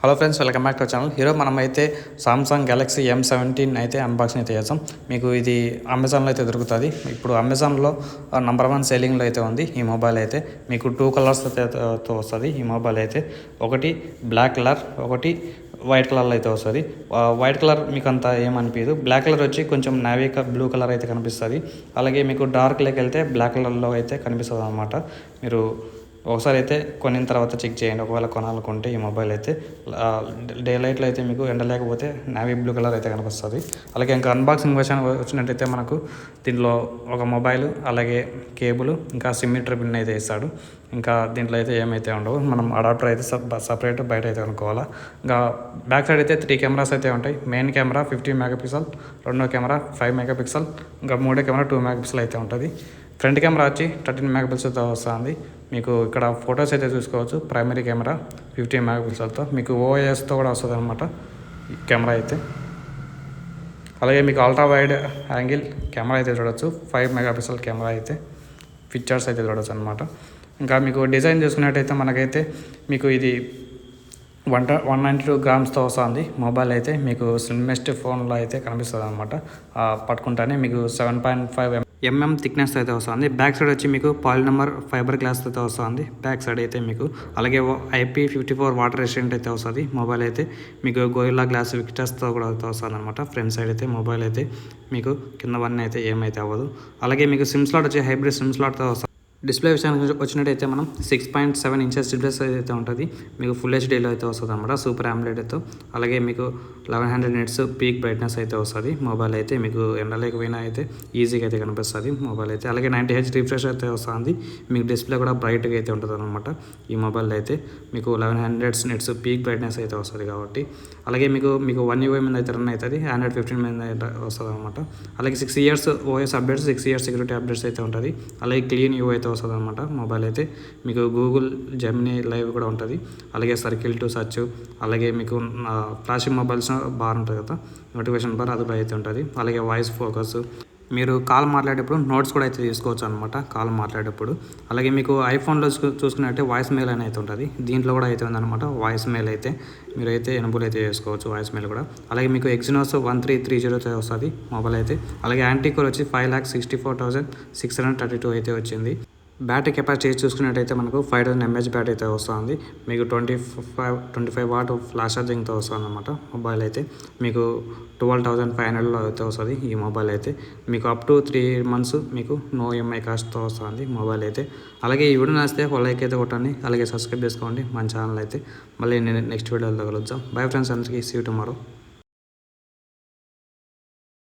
Hello friends, welcome back to channel. ఈరోజు మనమైతే Samsung Galaxy M17 అయితే అన్బాక్సింగ్ అయితే చేస్తాం. మీకు ఇది అమెజాన్లో అయితే దొరుకుతుంది. ఇప్పుడు అమెజాన్లో #1 సెల్లింగ్లో అయితే ఉంది ఈ మొబైల్ అయితే. మీకు 2 కలర్స్ తో వస్తుంది ఈ మొబైల్ అయితే. ఒకటి బ్లాక్ కలర్, ఒకటి వైట్ కలర్లో అయితే వస్తుంది. వైట్ కలర్ మీకు అంత ఏమనిపించదు. బ్లాక్ కలర్ వచ్చి కొంచెం నావీ బ్లూ కలర్ అయితే కనిపిస్తుంది. అలాగే మీకు డార్క్లోకి వెళ్తే బ్లాక్ కలర్లో అయితే కనిపిస్తుంది అనమాట. మీరు ఒకసారి అయితే కొనిన తర్వాత చెక్ చేయండి. ఒకవేళ కొనాలనుకుంటే ఈ మొబైల్ అయితే డే లైట్లో అయితే మీకు ఎండ లేకపోతే నావీ బ్లూ కలర్ అయితే కనిపిస్తుంది. అలాగే ఇంకా అన్బాక్సింగ్ వర్షన్ వచ్చినట్టయితే మనకు దీంట్లో ఒక మొబైల్, అలాగే కేబుల్, ఇంకా సిమ్మిటర్ పిన్ అయితే ఇస్తాడు. ఇంకా దీంట్లో అయితే ఏమైతే ఉండవు. మనం అడాప్టర్ అయితే సపరేట్ బయట అయితే కొనుక్కోవాలా. ఇంకా బ్యాక్ సైడ్ అయితే 3 కెమెరాస్ అయితే ఉంటాయి. మెయిన్ కెమెరా 15 మెగాపిక్సెల్, రెండో కెమెరా 5 మెగాపిక్సెల్, ఇంకా మూడో కెమెరా 2 మెగాపిక్సెల్ అయితే ఉంటుంది. ఫ్రంట్ కెమెరా వచ్చి 13 మెగాపిక్సెల్తో వస్తుంది. మీకు ఇక్కడ ఫొటోస్ అయితే చూసుకోవచ్చు. ప్రైమరీ కెమెరా 15 మెగాపిక్సెల్తో, మీకు ఓఎస్తో కూడా వస్తుంది అనమాట ఈ కెమెరా అయితే. అలాగే మీకు అల్ట్రా వైడ్ యాంగిల్ కెమెరా అయితే చూడవచ్చు. 5 మెగాపిక్సెల్ కెమెరా అయితే ఫీచర్స్ అయితే చూడవచ్చు అనమాట. ఇంకా మీకు డిజైన్ చూసుకున్నట్టయితే మనకైతే మీకు ఇది 192 గ్రామ్స్తో వస్తుంది మొబైల్ అయితే. మీకు స్లిమ్మెస్ట్ ఫోన్లో అయితే కనిపిస్తుంది అనమాట. పట్టుకుంటానే మీకు 7.5 mm థిక్నెస్ అయితే వస్తుంది. బ్యాక్ సైడ్ వచ్చి మీకు పాలిమర్ ఫైబర్ గ్లాస్ అయితే వస్తుంది బ్యాక్ సైడ్ అయితే మీకు. అలాగే IP54 వాటర్ రెసిస్టెంట్ అయితే వస్తుంది మొబైల్ అయితే. మీకు గోరిల్లా గ్లాస్ విక్టర్స్తో కూడా అయితే వస్తుంది అనమాట. ఫ్రంట్ సైడ్ అయితే మొబైల్ అయితే మీకు కిందవన్నీ అయితే ఏమైతే అవ్వదు. అలాగే మీకు సిమ్ స్లాట్ వచ్చి హైబ్రిడ్ సిమ్ స్లాట్తో వస్తుంది. డిస్ప్లే విషయానికి వచ్చినట్టయితే మనం 6.7 ఇంచెస్ డిస్ప్లే అయితే ఉంటుంది. మీకు ఫుల్ హెచ్డీలో అయితే వస్తుంది అనమాట, సూపర్ AMOLEDతో. అలాగే మీకు 1100 నిట్స్ పీక్ బ్రైట్నెస్ అయితే వస్తుంది మొబైల్ అయితే. మీకు ఎండలేకపోయినా అయితే ఈజీగా అయితే కనిపిస్తుంది మొబైల్ అయితే. అలాగే 90Hz రిఫ్రెష్ అయితే వస్తుంది. మీకు డిస్ప్లే కూడా బ్రైట్గా అయితే ఉంటుంది అనమాట ఈ మొబైల్ అయితే. మీకు 1100 నిట్స్ పీక్ బ్రైట్నెస్ అయితే వస్తుంది కాబట్టి. అలాగే మీకు 1 UI మీద అయితే రన్ అవుతుంది, Android 15 మీద అయితే వస్తుంది అనమాట. అలాగే 6 years OS updates, 6 years security updates అయితే ఉంటుంది. అలాగే క్లీన్ UI అయితే వస్తుంది అనమాట మొబైల్ అయితే. మీకు గూగుల్ జెమినీ లైవ్ కూడా ఉంటుంది. అలాగే సర్కిల్ టు సర్చ్, అలాగే మీకు ఫ్లాషింగ్ మొబైల్స్ బార్ ఉంటుంది కదా, నోటిఫికేషన్ బార్ అది కూడా అయితే ఉంటుంది. అలాగే వాయిస్ ఫోకస్, మీరు కాల్ మాట్లాడేటప్పుడు నోట్స్ కూడా అయితే తీసుకోవచ్చు అనమాట కాల్ మాట్లాడేటప్పుడు. అలాగే మీకు ఐఫోన్లో చూసుకున్నట్టే వాయిస్ మెయిల్ అని అయితే ఉంటుంది. దీంట్లో కూడా అయితే ఉందన్నమాట వాయిస్ మెయిల్ అయితే. మీరైతే ఎనబుల్ అయితే చేసుకోవచ్చు వాయిస్ మెయిల్ కూడా. అలాగే మీకు ఎగ్జినోస్ 1330 వస్తుంది మొబైల్ అయితే. అలాగే యాంటీకోర్ వచ్చి 5,64,632 అయితే వచ్చింది. బ్యాటరీ కెపాసిటీ చూసుకున్నట్టయితే మనకు 5000 mAh బ్యాటరీ అయితే వస్తుంది. మీకు 25 వాట్ ఫ్లాష్ ఛార్జింగ్తో వస్తుంది అనమాట మొబైల్ అయితే. మీకు 12,500లో అయితే వస్తుంది ఈ మొబైల్ అయితే. మీకు అప్ టు 3 months మీకు నో EMI కాస్ట్తో వస్తుంది మొబైల్ అయితే. అలాగే ఈ వీడియో నచ్చితే ఒక లైక్ అయితే కొట్టండి. అలాగే సబ్స్క్రైబ్ చేసుకోండి మన ఛానల్ అయితే. మళ్ళీ నేను నెక్స్ట్ వీడియోలో కలుద్దాం. బై ఫ్రెండ్స్, అందరికీ సీ యు టుమారో.